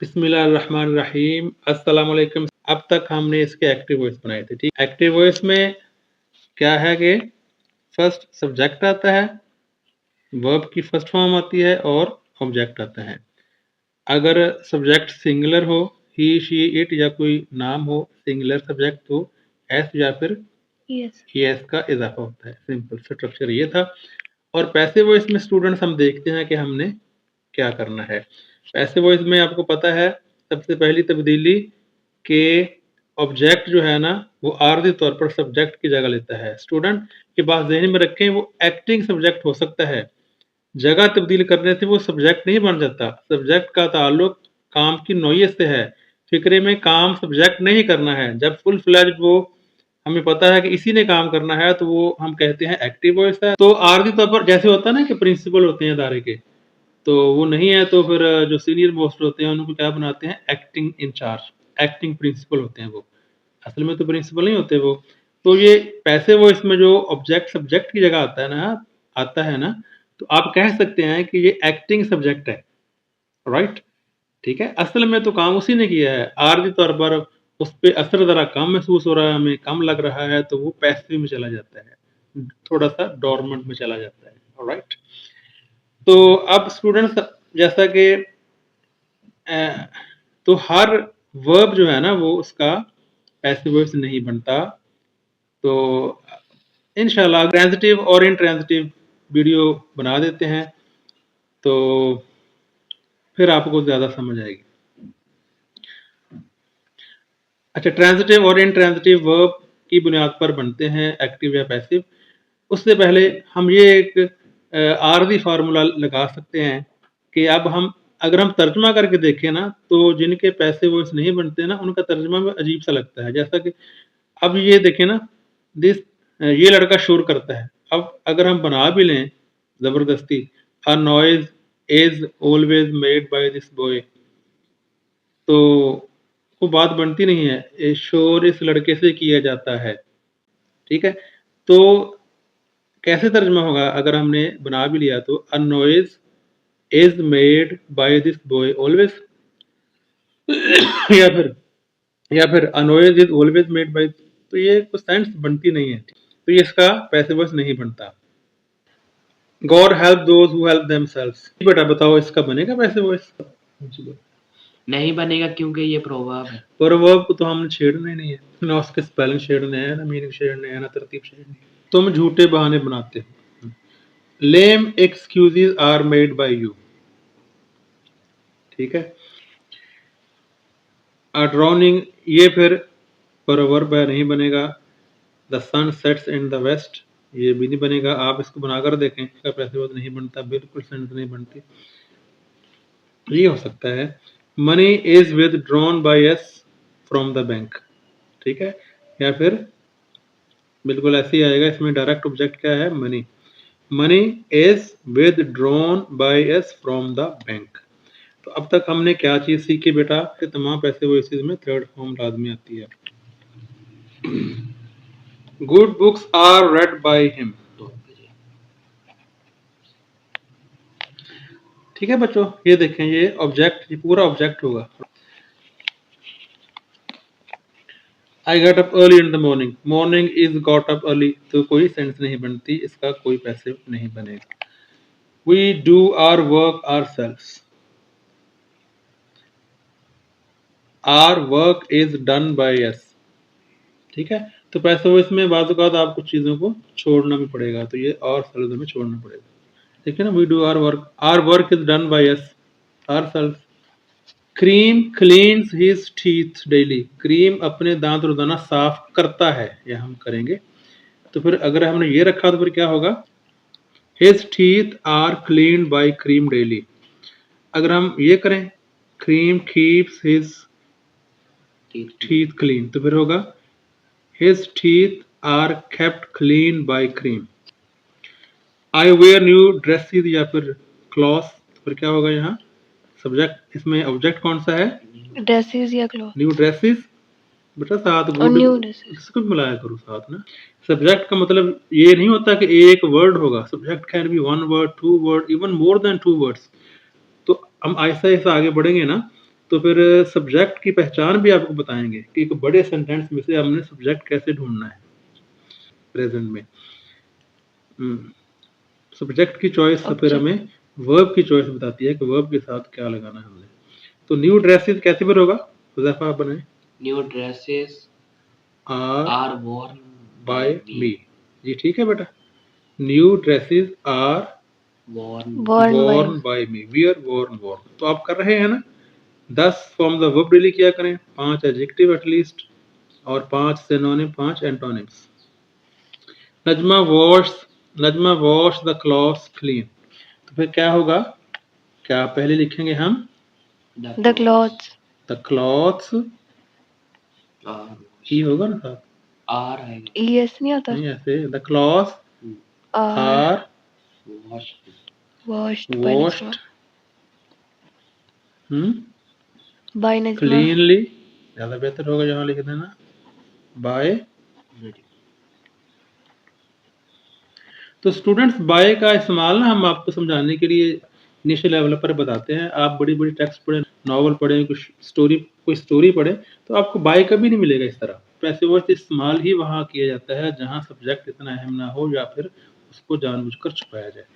बिस्मिल्लाहिर्रहमानिर्रहीम, अस्सलाम वालेकुम। अब तक हमने इसके एक्टिव वॉइस बनाए थे, ठीक। एक्टिव वॉइस में क्या है कि फर्स्ट सब्जेक्ट आता है, वर्ब की फर्स्ट फॉर्म आती है और ऑब्जेक्ट आता है। अगर सब्जेक्ट सिंगुलर हो, ही, शी, इट या कोई नाम हो, सिंगुलर सब्जेक्ट तो एस या फिर एस का इजाफा होता है। सिंपल स्ट्रक्चर ये था। और पैसिव वॉइस में स्टूडेंट्स हम देखते हैं कि हमने क्या करना है। पैसिव वॉइस में आपको पता है सबसे पहली तब्दीली के ऑब्जेक्ट जो है ना वो आर्जी तौर पर सब्जेक्ट की जगह लेता है। स्टूडेंट की बात ज़हन में रखें, वो एक्टिंग सब्जेक्ट हो सकता है। जगह तब्दील करने से वो सब्जेक्ट नहीं बन जाता। सब्जेक्ट का ताल्लुक काम की नौइयत से है। फिक्रे में काम सब्जेक्ट नहीं करना है। जब फुल फ्लैज वो हमें पता है कि इसी ने काम करना है तो वो हम कहते हैं एक्टिव वॉइस है। तो आर्जी तौर पर जैसे होता है ना कि प्रिंसिपल होते हैं इदारे के, तो वो नहीं है तो फिर जो सीनियर मोस्ट होते हैं उनको क्या बनाते हैं, एक्टिंग इंचार्ज, एक्टिंग प्रिंसिपल होते हैं वो। असल में तो प्रिंसिपल नहीं होते वो। तो ये पैसिव वॉइस में जो ऑब्जेक्ट सब्जेक्ट की जगह आता है ना, तो आप कह सकते हैं कि ये एक्टिंग सब्जेक्ट है, राइट। ठीक है, असल में तो काम उसी ने किया है। आर्जी तौर पर उस पे असर ज़रा कम महसूस हो रहा है, हमें कम लग रहा है, तो वो पैसिव में चला जाता है, थोड़ा सा डोरमेंट में चला जाता है, ऑलराइट। तो अब स्टूडेंट्स जैसा कि तो हर वर्ब जो है ना वो उसका पैसिव वॉइस नहीं बनता। तो इंशाल्लाह ट्रांजिटिव और इंट्रांजिटिव वीडियो बना देते हैं तो फिर आपको ज़्यादा समझ आएगी। अच्छा, ट्रांजिटिव और इंट्रांजिटिव वर्ब की बुनियाद पर बनते हैं एक्टिव या पैसिव। उससे पहले हम ये एक आर्जी फार्मूला लगा सकते हैं कि अब हम अगर हम तर्जमा करके देखें ना, तो जिनके पैसिव वॉइस नहीं बनते ना उनका तर्जमा में अजीब सा लगता है। जैसा कि अब ये देखें ना, दिस ये लड़का शोर करता है। अब अगर हम बना भी लें ज़बरदस्ती, अ noise is always made by this boy, तो वो बात बनती नहीं है। ये शोर इस लड़के से किया जाता है, ठीक है। तो कैसे तर्जमा होगा अगर हमने बना भी लिया तो, अ noise is made by this boy always या फिर अ noise is always made by, तो ये कुछ सेंस बनती नहीं है। तो ये इसका पैसिव वॉइस नहीं बनता। God help those who help themselves, बेटा बताओ इसका बनेगा पैसिव वॉइस? नहीं बनेगा क्योंकि ये प्रोवर्ब है। प्रोवर्ब को तो हमने छेड़ना ही नहीं है, ना उसके स्पेलिंग छेड़ने हैं, ना मीनिंग छेड़ने हैं, ना तरतीब छेड़नी है। तुम झूठे बहाने बनाते हो। Lame excuses are made by you, ठीक है। ड्रॉनिंग ये फिर प्रोवर्ब है, नहीं बनेगा। The sun sets in the west, ये भी नहीं बनेगा। आप इसको बनाकर देखें, इसका पैसिव वॉइस नहीं बनता, बिल्कुल सेंस नहीं बनती। ये हो सकता है money is withdrawn by S from the bank, ठीक है। या फिर बिल्कुल ऐसे ही आएगा, इसमें डायरेक्ट ऑब्जेक्ट क्या है, money. Money is withdrawn by S from the bank. तो अब तक हमने क्या चीज सीखी बेटा, कि तमाम पैसिव वॉइसेस में थर्ड फॉर्म लाजमी आती है। Good books are read by him, ठीक है बच्चों। ये देखें, ये ऑब्जेक्ट, ये पूरा ऑब्जेक्ट होगा। I got up early in the morning, morning is got up early, तो कोई सेंस नहीं बनती, इसका कोई पैसिव नहीं बनेगा। We do our work ourselves, our work is done by us, ठीक है। तो पैसिव वॉइस में बाद आप कुछ चीज़ों को छोड़ना भी पड़ेगा, तो ये और शब्दों में छोड़ना पड़ेगा, ठीक है ना। We do our work is done by us, ourselves. Cream cleans his teeth daily, cream अपने दांत रोजाना साफ करता है, या हम करेंगे। तो फिर अगर हमने ये रखा तो फिर क्या होगा, his teeth are cleaned by cream daily. अगर हम ये करें, cream keeps his teeth clean, तो फिर होगा his teeth are kept clean by cream. I wear new dresses या फिर क्लॉथ, तो फिर क्या होगा यहाँ सब्जेक्ट, इसमें ऑब्जेक्ट कौन सा है, ड्रेसेस या क्लॉथ, न्यू ड्रेसेस। बेटा साथ और न्यू ड्रेसेस, इसको भी मिलाया करो साथ ना। सब्जेक्ट का मतलब ये नहीं होता कि एक वर्ड होगा, subject can be one word, two word, even more than two words. तो हम ऐसा ऐसा आगे बढ़ेंगे ना, तो फिर सब्जेक्ट की पहचान भी आपको बताएंगे कि एक बड़े सेंटेंस में से हमने सब्जेक्ट कैसे ढूंढना है प्रेजेंट में। सब्जेक्ट की चॉइस फिर Object. हमें वर्ब की चॉइस बताती है कि वर्ब के साथ क्या लगाना है हमने। तो न्यू ड्रेसेस कैसे फिर होगा, हुज़ैफा आप बनाए। New dresses are are worn by me, जी ठीक है बेटा। New dresses are Worn worn by. by me, we are worn। तो आप कर रहे हैं ना। 10 फ्रॉम द वर्ब डेली किया करें, 5 एडजेक्टिव एटलीस्ट और 5 synonym, 5 antonyms. Najma wash the clothes clean, तो फिर क्या होगा, क्या पहले लिखेंगे हम The clothes. The clothes, R E होगा ना साहब, आर है ES नहीं आता. नहीं ऐसे, the clothes Are are wash washed by washed Najma. By Najma. Cleanly, ज्यादा बेहतर होगा जहाँ लिख देना बाय। तो स्टूडेंट्स बाय का इस्तेमाल ना हम आपको समझाने के लिए इनिशियल लेवल पर बताते हैं। आप बड़ी बड़ी टेक्स्ट पढ़े, नॉवल पढ़े, कोई स्टोरी पढ़े, तो आपको बाय कभी नहीं मिलेगा इस तरह। पैसिव वॉइस इस्तेमाल ही वहाँ किया जाता है जहाँ सब्जेक्ट इतना अहम ना हो या फिर उसको जानबूझकर छुपाया जाए।